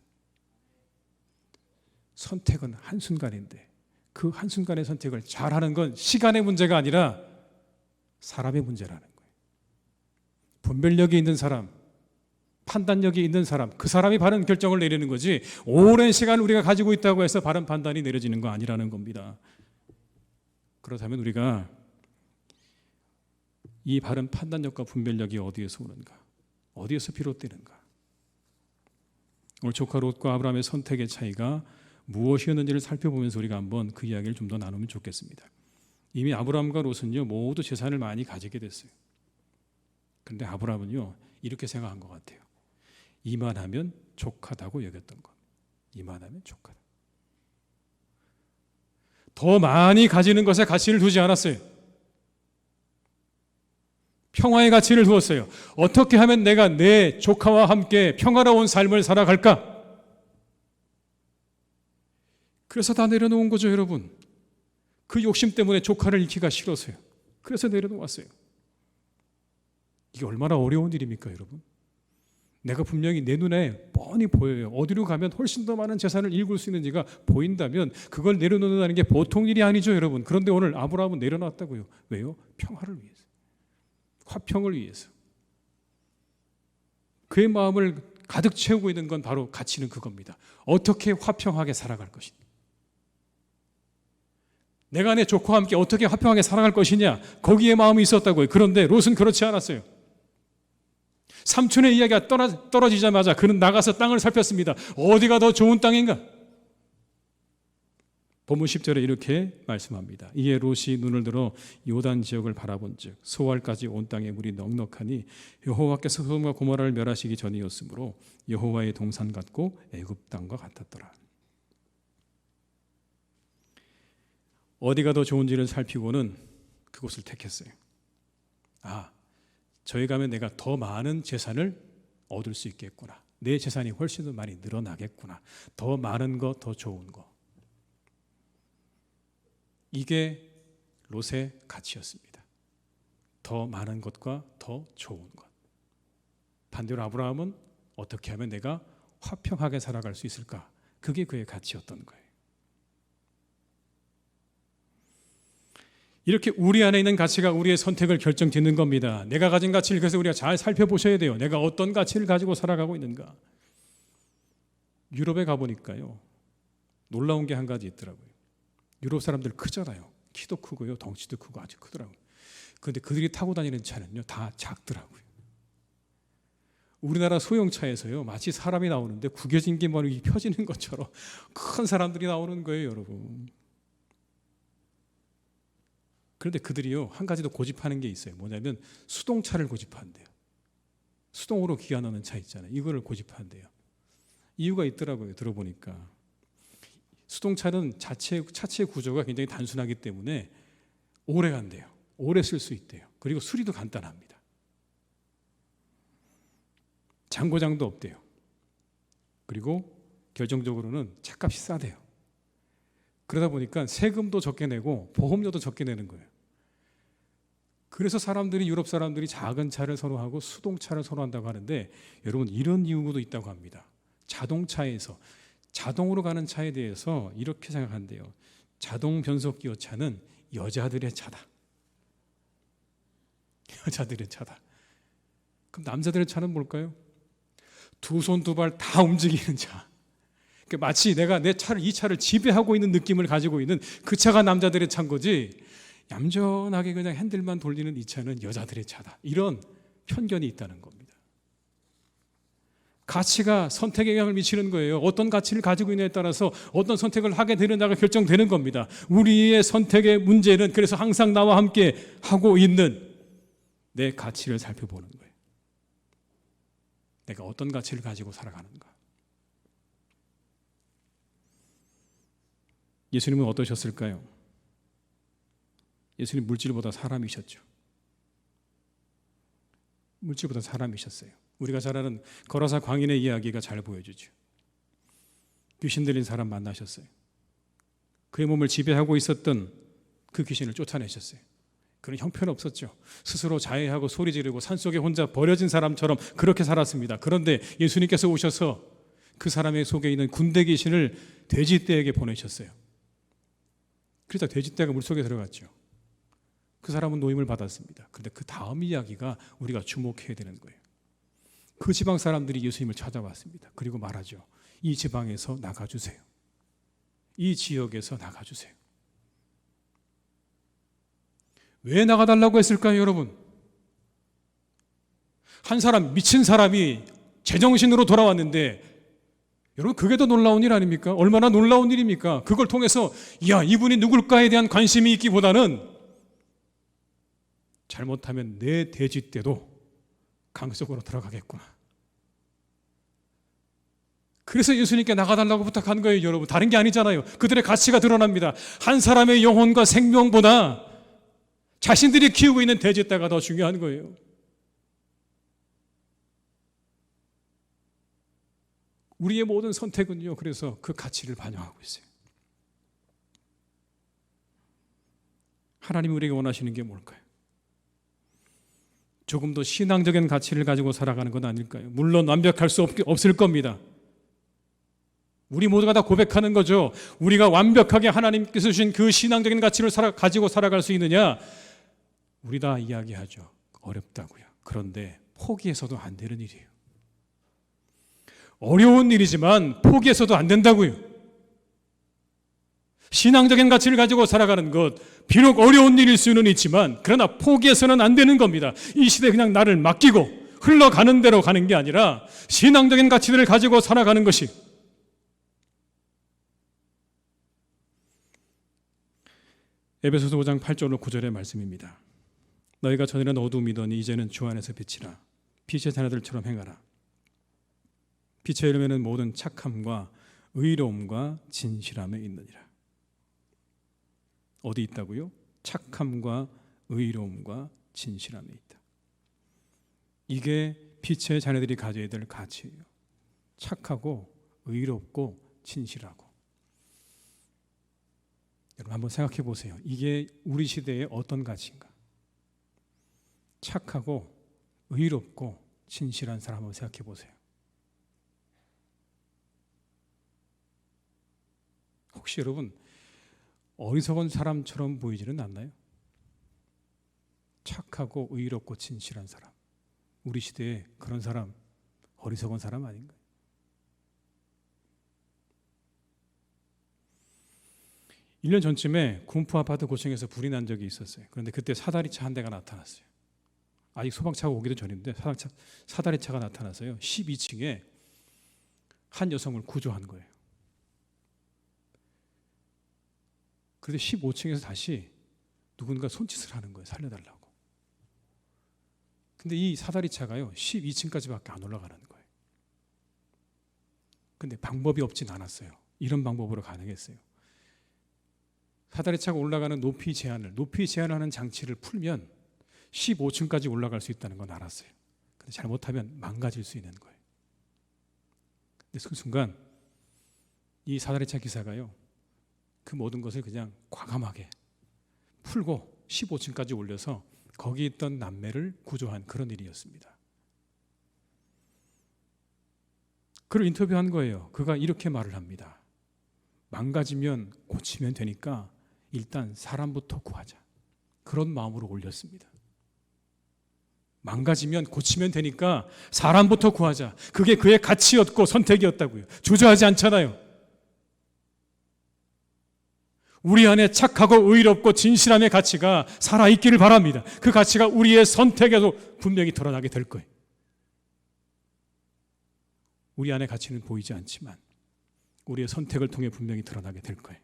S1: 선택은 한순간인데 그 한순간의 선택을 잘하는 건 시간의 문제가 아니라 사람의 문제라는 거예요. 분별력이 있는 사람, 판단력이 있는 사람, 그 사람이 바른 결정을 내리는 거지, 오랜 시간을 우리가 가지고 있다고 해서 바른 판단이 내려지는 거 아니라는 겁니다. 그렇다면 우리가 이 바른 판단력과 분별력이 어디에서 오는가? 어디에서 비롯되는가? 오늘 조카 롯과 아브라함의 선택의 차이가 무엇이었는지를 살펴보면서 우리가 한번 그 이야기를 좀 더 나누면 좋겠습니다. 이미 아브라함과 롯은요 모두 재산을 많이 가지게 됐어요. 그런데 아브라함은요 이렇게 생각한 것 같아요. 이만하면 족하다고 여겼던 것. 이만하면 족하다. 더 많이 가지는 것에 가치를 두지 않았어요. 평화의 가치를 두었어요. 어떻게 하면 내가 내 조카와 함께 평화로운 삶을 살아갈까? 그래서 다 내려놓은 거죠, 여러분. 그 욕심 때문에 조카를 잃기가 싫어서요. 그래서 내려놓았어요. 이게 얼마나 어려운 일입니까, 여러분? 내가 분명히 내 눈에 뻔히 보여요. 어디로 가면 훨씬 더 많은 재산을 읽을 수 있는지가 보인다면 그걸 내려놓는다는 게 보통 일이 아니죠, 여러분. 그런데 오늘 아브라함은 내려놨다고요. 왜요? 평화를 위해서. 화평을 위해서. 그의 마음을 가득 채우고 있는 건 바로 가치는 그겁니다. 어떻게 화평하게 살아갈 것이냐. 내가 내 조카와 함께 어떻게 화평하게 살아갈 것이냐. 거기에 마음이 있었다고요. 그런데 롯은 그렇지 않았어요. 삼촌의 이야기가 떨어지자마자 그는 나가서 땅을 살폈습니다. 어디가 더 좋은 땅인가? 본문 10절에 이렇게 말씀합니다. 이에 롯이 눈을 들어 요단 지역을 바라본즉 소알까지 온 땅에 물이 넉넉하니 여호와께서 소돔과 고모라를 멸하시기 전이었으므로 여호와의 동산 같고 애굽 땅과 같았더라. 어디가 더 좋은지를 살피고는 그곳을 택했어요. 저기 가면 내가 더 많은 재산을 얻을 수 있겠구나. 내 재산이 훨씬 더 많이 늘어나겠구나. 더 많은 거, 더 좋은 거. 이게 롯의 가치였습니다. 더 많은 것과 더 좋은 것. 반대로 아브라함은 어떻게 하면 내가 화평하게 살아갈 수 있을까? 그게 그의 가치였던 거예요. 이렇게 우리 안에 있는 가치가 우리의 선택을 결정짓는 겁니다. 내가 가진 가치를 그래서 우리가 잘 살펴보셔야 돼요. 내가 어떤 가치를 가지고 살아가고 있는가. 유럽에 가보니까요. 놀라운 게 한 가지 있더라고요. 유럽 사람들 크잖아요. 키도 크고요. 덩치도 크고 아주 크더라고요. 그런데 그들이 타고 다니는 차는요. 다 작더라고요. 우리나라 소형차에서요. 마치 사람이 나오는데 구겨진 게 뭐 펴지는 것처럼 큰 사람들이 나오는 거예요, 여러분. 그런데 그들이요. 한 가지 더 고집하는 게 있어요. 뭐냐면 수동차를 고집한대요. 수동으로 기어 넣는 차 있잖아요. 이거를 고집한대요. 이유가 있더라고요. 들어보니까. 수동차는 차체 구조가 굉장히 단순하기 때문에 오래 간대요. 오래 쓸 수 있대요. 그리고 수리도 간단합니다. 장고장도 없대요. 그리고 결정적으로는 차값이 싸대요. 그러다 보니까 세금도 적게 내고 보험료도 적게 내는 거예요. 그래서 유럽 사람들이 작은 차를 선호하고 수동차를 선호한다고 하는데 여러분 이런 이유도 있다고 합니다. 자동차에서 자동으로 가는 차에 대해서 이렇게 생각한대요. 자동 변속 기어 차는 여자들의 차다. 여자들의 차다. 그럼 남자들의 차는 뭘까요? 두 손 두 발 다 움직이는 차. 마치 내가 이 차를 지배하고 있는 느낌을 가지고 있는 그 차가 남자들의 차인 거지 얌전하게 그냥 핸들만 돌리는 이 차는 여자들의 차다. 이런 편견이 있다는 겁니다. 가치가 선택에 영향을 미치는 거예요. 어떤 가치를 가지고 있느냐에 따라서 어떤 선택을 하게 되느냐가 결정되는 겁니다. 우리의 선택의 문제는 그래서 항상 나와 함께 하고 있는 내 가치를 살펴보는 거예요. 내가 어떤 가치를 가지고 살아가는가. 예수님은 어떠셨을까요? 예수님 물질보다 사람이셨죠. 물질보다 사람이셨어요. 우리가 잘 아는 거라사 광인의 이야기가 잘 보여주죠. 귀신 들린 사람 만나셨어요. 그의 몸을 지배하고 있었던 그 귀신을 쫓아내셨어요. 그는 형편없었죠. 스스로 자해하고 소리 지르고 산속에 혼자 버려진 사람처럼 그렇게 살았습니다. 그런데 예수님께서 오셔서 그 사람의 속에 있는 군대 귀신을 돼지떼에게 보내셨어요. 그러자 돼지떼가 물속에 들어갔죠. 그 사람은 노임을 받았습니다. 그런데 그 다음 이야기가 우리가 주목해야 되는 거예요. 그 지방 사람들이 예수님을 찾아왔습니다. 그리고 말하죠. 이 지방에서 나가주세요. 이 지역에서 나가주세요. 왜 나가달라고 했을까요, 여러분? 한 사람, 미친 사람이 제정신으로 돌아왔는데, 여러분 그게 더 놀라운 일 아닙니까? 얼마나 놀라운 일입니까? 그걸 통해서 야, 이분이 누굴까에 대한 관심이 있기보다는 잘못하면 내 돼지 떼도 강 속으로 들어가겠구나. 그래서 예수님께 나가달라고 부탁한 거예요, 여러분. 다른 게 아니잖아요. 그들의 가치가 드러납니다. 한 사람의 영혼과 생명보다 자신들이 키우고 있는 돼지 떼가 더 중요한 거예요. 우리의 모든 선택은요, 그래서 그 가치를 반영하고 있어요. 하나님이 우리에게 원하시는 게 뭘까요? 조금 더 신앙적인 가치를 가지고 살아가는 건 아닐까요? 물론 완벽할 수 없을 겁니다. 우리 모두가 다 고백하는 거죠. 우리가 완벽하게 하나님께서 주신 그 신앙적인 가치를 가지고 살아갈 수 있느냐? 우리 다 이야기하죠. 어렵다고요. 그런데 포기해서도 안 되는 일이에요. 어려운 일이지만 포기해서도 안 된다고요. 신앙적인 가치를 가지고 살아가는 것, 비록 어려운 일일 수는 있지만 그러나 포기해서는 안 되는 겁니다. 이 시대에 그냥 나를 맡기고 흘러가는 대로 가는 게 아니라 신앙적인 가치들을 가지고 살아가는 것이, 에베소서 5장 8절로 9절의 말씀입니다. 너희가 전에는 어둠이더니 이제는 주 안에서 빛이라. 빛의 자녀들처럼 행하라. 빛의 이름에는 모든 착함과 의로움과 진실함에 있느니라. 어디 있다고요? 착함과 의로움과 진실함에 있다. 이게 빛의 자녀들이 가져야 될 가치예요. 착하고 의롭고 진실하고. 여러분 한번 생각해 보세요. 이게 우리 시대의 어떤 가치인가? 착하고 의롭고 진실한 사람 한번 생각해 보세요. 혹시 여러분 어리석은 사람처럼 보이지는 않나요? 착하고 의롭고 진실한 사람. 우리 시대에 그런 사람, 어리석은 사람 아닌가요? 일 년 전쯤에 군포 아파트 고층에서 불이 난 적이 있었어요. 그런데 그때 사다리차 한 대가 나타났어요. 아직 소방차가 오기도 전인데 사다리차가 나타나서요. 12층에 한 여성을 구조한 거예요. 그런데 15층에서 다시 누군가 손짓을 하는 거예요. 살려달라고. 근데 이 사다리차가요 12층까지밖에 안 올라가는 거예요. 근데 방법이 없진 않았어요. 이런 방법으로 가능했어요. 사다리차가 올라가는 높이 제한을 하는 장치를 풀면 15층까지 올라갈 수 있다는 건 알았어요. 근데 잘못하면 망가질 수 있는 거예요. 근데 그 순간 이 사다리차 기사가요 그 모든 것을 그냥 과감하게 풀고 15층까지 올려서 거기 있던 남매를 구조한 그런 일이었습니다. 그를 인터뷰한 거예요. 그가 이렇게 말을 합니다. 망가지면 고치면 되니까 일단 사람부터 구하자. 그런 마음으로 올렸습니다. 망가지면 고치면 되니까 사람부터 구하자. 그게 그의 가치였고 선택이었다고요. 주저하지 않잖아요. 우리 안에 착하고 의롭고 진실함의 가치가 살아있기를 바랍니다. 그 가치가 우리의 선택에도 분명히 드러나게 될 거예요. 우리 안의 가치는 보이지 않지만 우리의 선택을 통해 분명히 드러나게 될 거예요.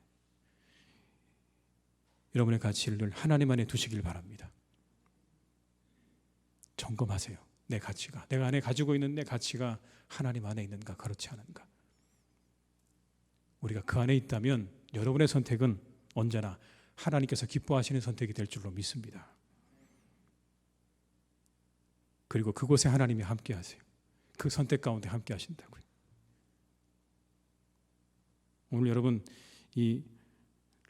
S1: 여러분의 가치를 하나님 안에 두시길 바랍니다. 점검하세요. 내 가치가, 내가 안에 가지고 있는 내 가치가 하나님 안에 있는가 그렇지 않은가. 우리가 그 안에 있다면 여러분의 선택은 언제나 하나님께서 기뻐하시는 선택이 될 줄로 믿습니다. 그리고 그곳에 하나님이 함께 하세요. 그 선택 가운데 함께 하신다고요. 오늘 여러분 이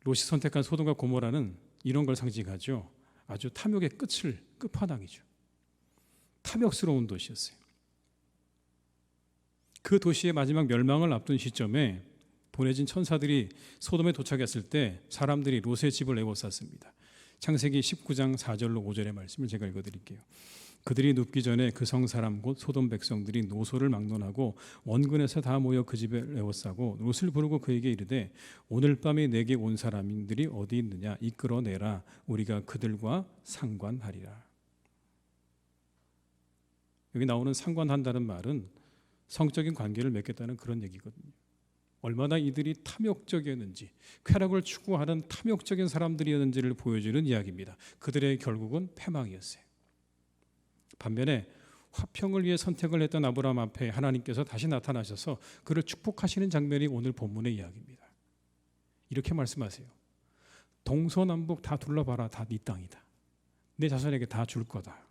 S1: 롯이 선택한 소돔과 고모라는 이런 걸 상징하죠. 아주 탐욕의 끝판왕이죠. 탐욕스러운 도시였어요. 그 도시의 마지막 멸망을 앞둔 시점에 보내진 천사들이 소돔에 도착했을 때 사람들이 롯의 집을 에워쌌습니다. 창세기 19장 4절로 5절의 말씀을 제가 읽어드릴게요. 그들이 눕기 전에 그 성 사람 곧 소돔 백성들이 노소를 막론하고 원근에서 다 모여 그 집에 에워싸고 롯을 부르고 그에게 이르되 오늘 밤에 내게 온 사람들이 어디 있느냐 이끌어내라 우리가 그들과 상관하리라. 여기 나오는 상관한다는 말은 성적인 관계를 맺겠다는 그런 얘기거든요. 얼마나 이들이 탐욕적이었는지, 쾌락을 추구하는 탐욕적인 사람들이었는지를 보여주는 이야기입니다. 그들의 결국은 패망이었어요. 반면에 화평을 위해 선택을 했던 아브라함 앞에 하나님께서 다시 나타나셔서 그를 축복하시는 장면이 오늘 본문의 이야기입니다. 이렇게 말씀하세요. 동서남북 다 둘러봐라. 다 네 땅이다. 내 자손에게 다 줄 거다.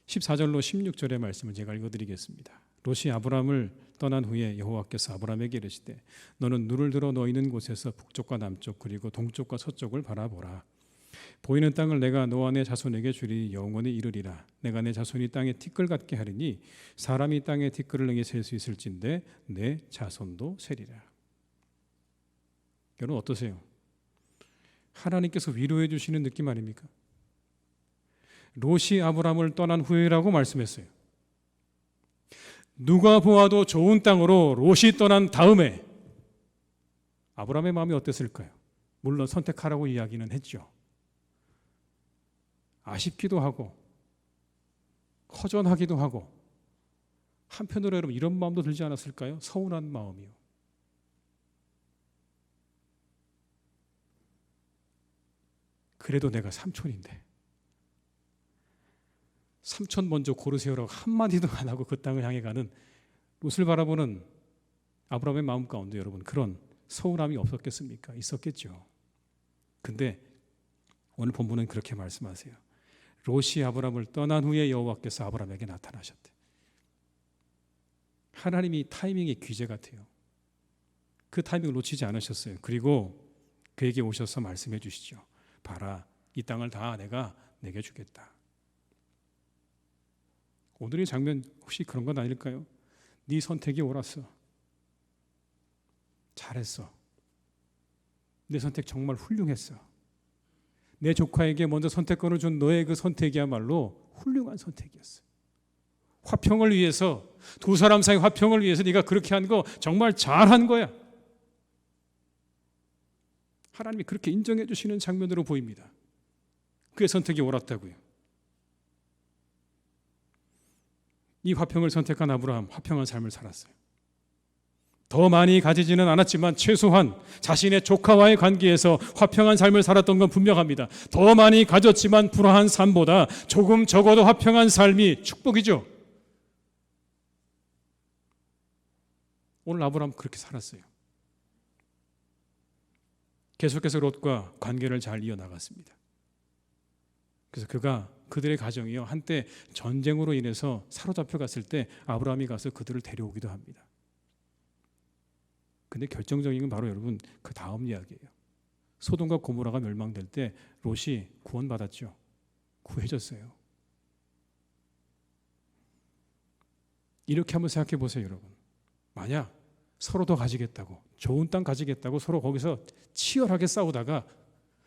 S1: 14절로 16절의 말씀을 제가 읽어드리겠습니다. 롯이 아브라함을 떠난 후에 여호와께서 아브라함에게 이르시되 너는 눈을 들어 너 있는 곳에서 북쪽과 남쪽 그리고 동쪽과 서쪽을 바라보라. 보이는 땅을 내가 너와 내 자손에게 주리 영원히 이르리라. 내가 내 자손이 땅에 티끌 같게 하리니 사람이 땅에 티끌을 능히 셀 수 있을진데 내 자손도 세리라. 여러분 어떠세요? 하나님께서 위로해 주시는 느낌 아닙니까? 롯이 아브라함을 떠난 후에라고 말씀했어요. 누가 보아도 좋은 땅으로 롯이 떠난 다음에 아브라함의 마음이 어땠을까요? 물론 선택하라고 이야기는 했죠. 아쉽기도 하고 허전하기도 하고 한편으로 여러분 이런 마음도 들지 않았을까요? 서운한 마음이요. 그래도 내가 삼촌인데 삼촌 먼저 고르세요라고 한마디도 안 하고 그 땅을 향해 가는 롯을 바라보는 아브라함의 마음 가운데 여러분 그런 서운함이 없었겠습니까? 있었겠죠. 근데 오늘 본문은 그렇게 말씀하세요. 롯이 아브라함을 떠난 후에 여호와께서 아브라함에게 나타나셨대. 하나님이 타이밍의 귀재 같아요. 그 타이밍을 놓치지 않으셨어요. 그리고 그에게 오셔서 말씀해 주시죠. 봐라, 이 땅을 다 내가 내게 주겠다. 오늘의 장면 혹시 그런 건 아닐까요? 네 선택이 옳았어. 잘했어. 내 선택 정말 훌륭했어. 내 조카에게 먼저 선택권을 준 너의 그 선택이야말로 훌륭한 선택이었어. 화평을 위해서, 두 사람 사이 화평을 위해서 네가 그렇게 한 거 정말 잘한 거야. 하나님이 그렇게 인정해 주시는 장면으로 보입니다. 그의 선택이 옳았다고요. 이 화평을 선택한 아브라함, 화평한 삶을 살았어요. 더 많이 가지지는 않았지만 최소한 자신의 조카와의 관계에서 화평한 삶을 살았던 건 분명합니다. 더 많이 가졌지만 불화한 삶보다 조금 적어도 화평한 삶이 축복이죠. 오늘 아브라함 그렇게 살았어요. 계속해서 롯과 관계를 잘 이어나갔습니다. 그래서 그들의 가정이요 한때 전쟁으로 인해서 사로잡혀 갔을 때 아브라함이 가서 그들을 데려오기도 합니다. 근데 결정적인 건 바로 여러분 그 다음 이야기예요. 소돔과 고모라가 멸망될 때 롯이 구원받았죠. 구해졌어요. 이렇게 한번 생각해 보세요, 여러분. 만약 서로 더 가지겠다고, 좋은 땅 가지겠다고 서로 거기서 치열하게 싸우다가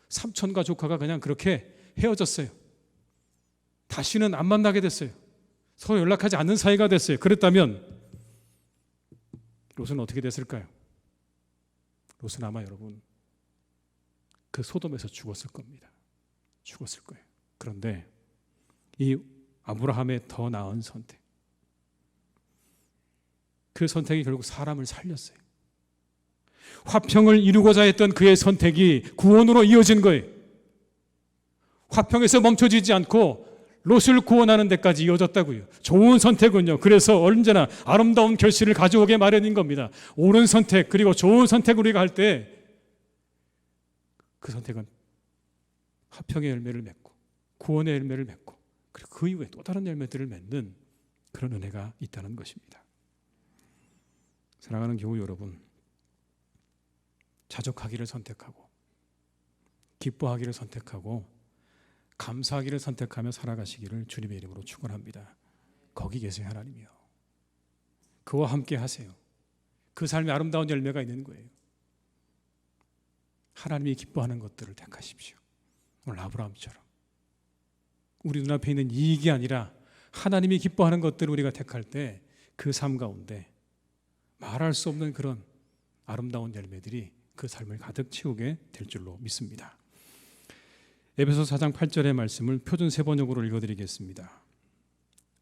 S1: 삼촌과 조카가 그냥 그렇게 헤어졌어요. 다시는 안 만나게 됐어요. 서로 연락하지 않는 사이가 됐어요. 그랬다면 롯은 어떻게 됐을까요? 롯은 아마 여러분 그 소돔에서 죽었을 겁니다. 죽었을 거예요. 그런데 이 아브라함의 더 나은 선택, 그 선택이 결국 사람을 살렸어요. 화평을 이루고자 했던 그의 선택이 구원으로 이어진 거예요. 화평에서 멈춰지지 않고 롯을 구원하는 데까지 이어졌다고요. 좋은 선택은요. 그래서 언제나 아름다운 결실을 가져오게 마련인 겁니다. 옳은 선택 그리고 좋은 선택을 우리가 할 때 그 선택은 화평의 열매를 맺고 구원의 열매를 맺고 그리고 그 이후에 또 다른 열매들을 맺는 그런 은혜가 있다는 것입니다. 사랑하는 교우 여러분, 자족하기를 선택하고 기뻐하기를 선택하고 감사하기를 선택하며 살아가시기를 주님의 이름으로 축원합니다. 거기 계세요, 하나님이요. 그와 함께 하세요. 그 삶에 아름다운 열매가 있는 거예요. 하나님이 기뻐하는 것들을 택하십시오. 오늘 아브라함처럼 우리 눈앞에 있는 이익이 아니라 하나님이 기뻐하는 것들을 우리가 택할 때 그 삶 가운데 말할 수 없는 그런 아름다운 열매들이 그 삶을 가득 채우게 될 줄로 믿습니다. 에베소 4장 8절의 말씀을 표준 세번역으로 읽어드리겠습니다.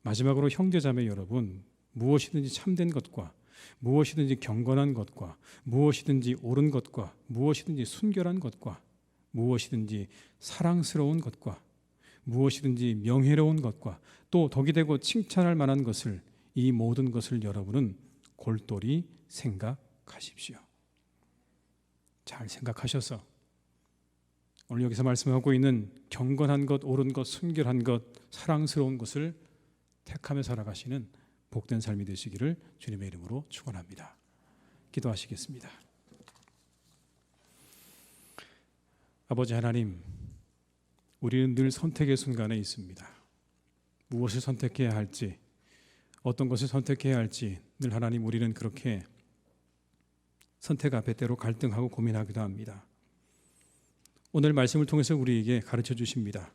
S1: 마지막으로 형제자매 여러분, 무엇이든지 참된 것과 무엇이든지 경건한 것과 무엇이든지 옳은 것과 무엇이든지 순결한 것과 무엇이든지 사랑스러운 것과 무엇이든지 명예로운 것과 또 덕이 되고 칭찬할 만한 것을, 이 모든 것을 여러분은 골똘히 생각하십시오. 잘 생각하셔서 오늘 여기서 말씀하고 있는 경건한 것, 옳은 것, 순결한 것, 사랑스러운 것을 택하며 살아가시는 복된 삶이 되시기를 주님의 이름으로 축원합니다. 기도하시겠습니다. 아버지 하나님, 우리는 늘 선택의 순간에 있습니다. 무엇을 선택해야 할지, 어떤 것을 선택해야 할지 늘 하나님, 우리는 그렇게 선택 앞에 때로 갈등하고 고민하기도 합니다. 오늘 말씀을 통해서 우리에게 가르쳐 주십니다.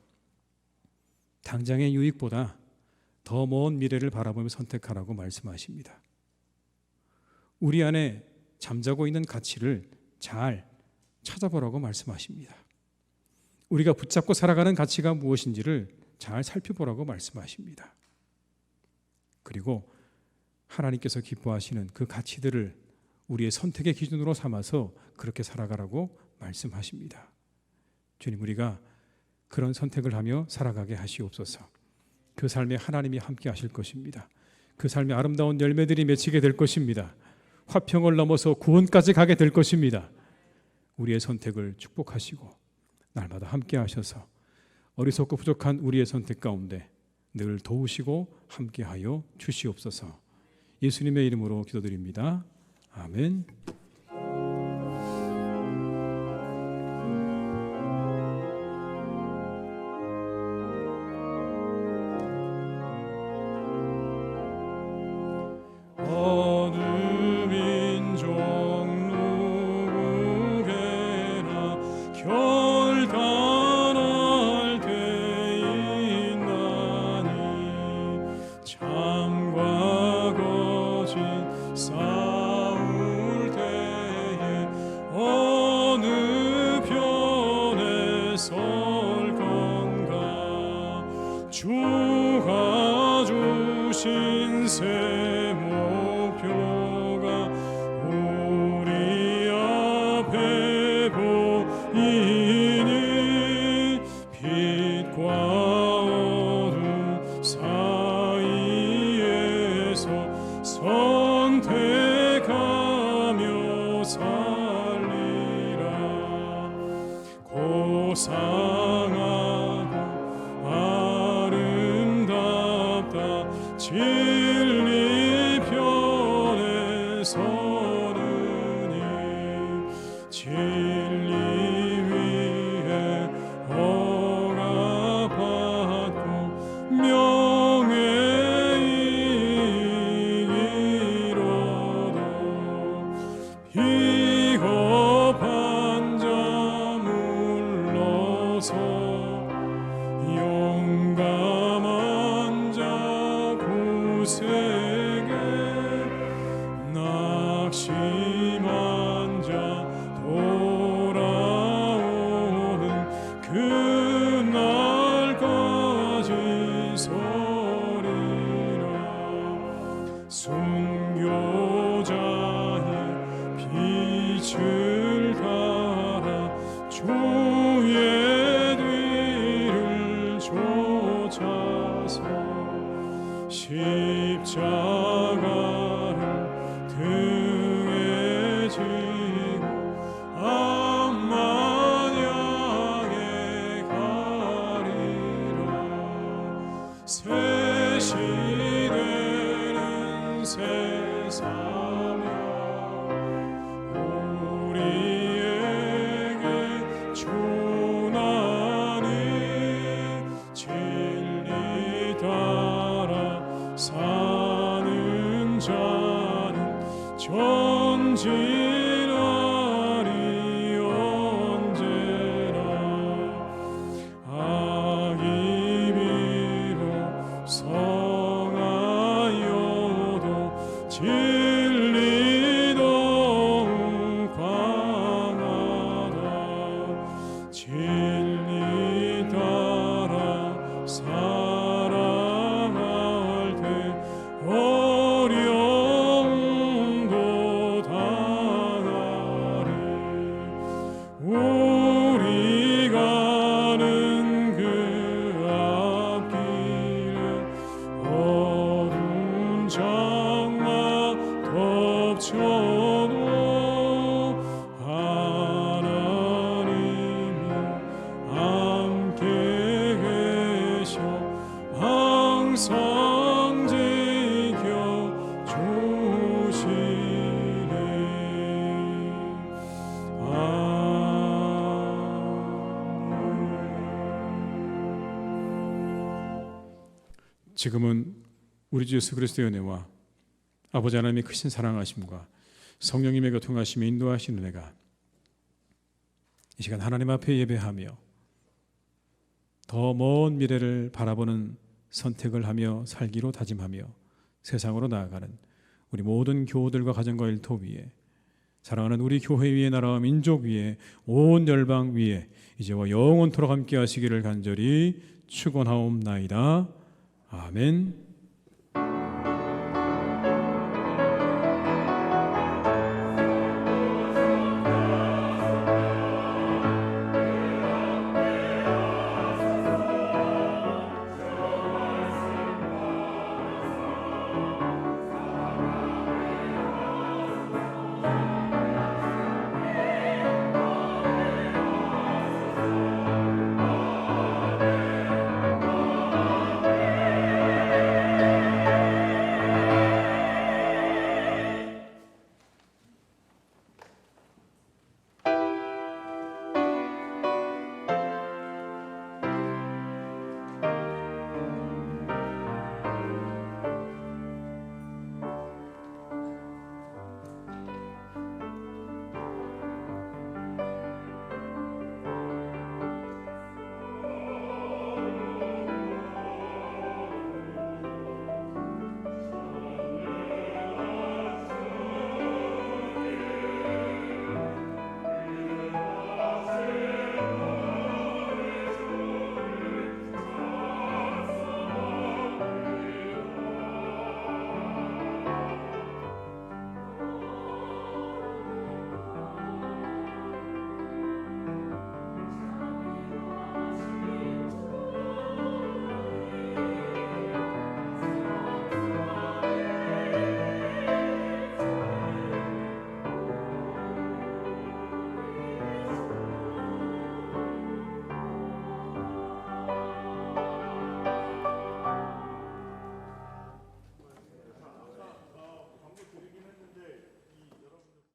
S1: 당장의 유익보다 더 먼 미래를 바라보며 선택하라고 말씀하십니다. 우리 안에 잠자고 있는 가치를 잘 찾아보라고 말씀하십니다. 우리가 붙잡고 살아가는 가치가 무엇인지를 잘 살펴보라고 말씀하십니다. 그리고 하나님께서 기뻐하시는 그 가치들을 우리의 선택의 기준으로 삼아서 그렇게 살아가라고 말씀하십니다. 주님, 우리가 그런 선택을 하며 살아가게 하시옵소서. 그 삶에 하나님이 함께 하실 것입니다. 그 삶에 아름다운 열매들이 맺히게 될 것입니다. 화평을 넘어서 구원까지 가게 될 것입니다. 우리의 선택을 축복하시고 날마다 함께 하셔서 어리석고 부족한 우리의 선택 가운데 늘 도우시고 함께하여 주시옵소서. 예수님의 이름으로 기도드립니다. 아멘.
S2: 주가 주신 새 목표가 우리 앞에 보이니 빛과 어둠 사이에서 선택하며 살리라. 고상하고 아름답다 진리 편에 서느니 진리 위에 억압받고 명예 이기로도 비겁한 자 물러서 용감한 자 구세게 낙심한 자 돌아오는 그날까지 서리라. 순교자의 빛을 따라 주의 뒤를 쫓아서 십자가를 등에 지고 암만 향해 가리라. 새 시대는 새 사명 우리에게 주나니 진리 따라 사는 자는 전진하리 언제나. 악이 비록 성하여도 진리 더욱 강하다. 진리 따라 살아갈 장막 덮쳐도 하나님이 함께 계셔 항상 지켜주시네.
S1: 지금은 우리 주 예수 그리스도의 은혜와 아버지 하나님의 크신 사랑하심과 성령님의 교통하심에 인도하시는 은혜가 이 시간 하나님 앞에 예배하며 더 먼 미래를 바라보는 선택을 하며 살기로 다짐하며 세상으로 나아가는 우리 모든 교우들과 가정과 일터 위에 사랑하는 우리 교회 위에 나라와 민족 위에 온 열방 위에 이제와 영원토록 함께 하시기를 간절히 축원하옵나이다. 아멘.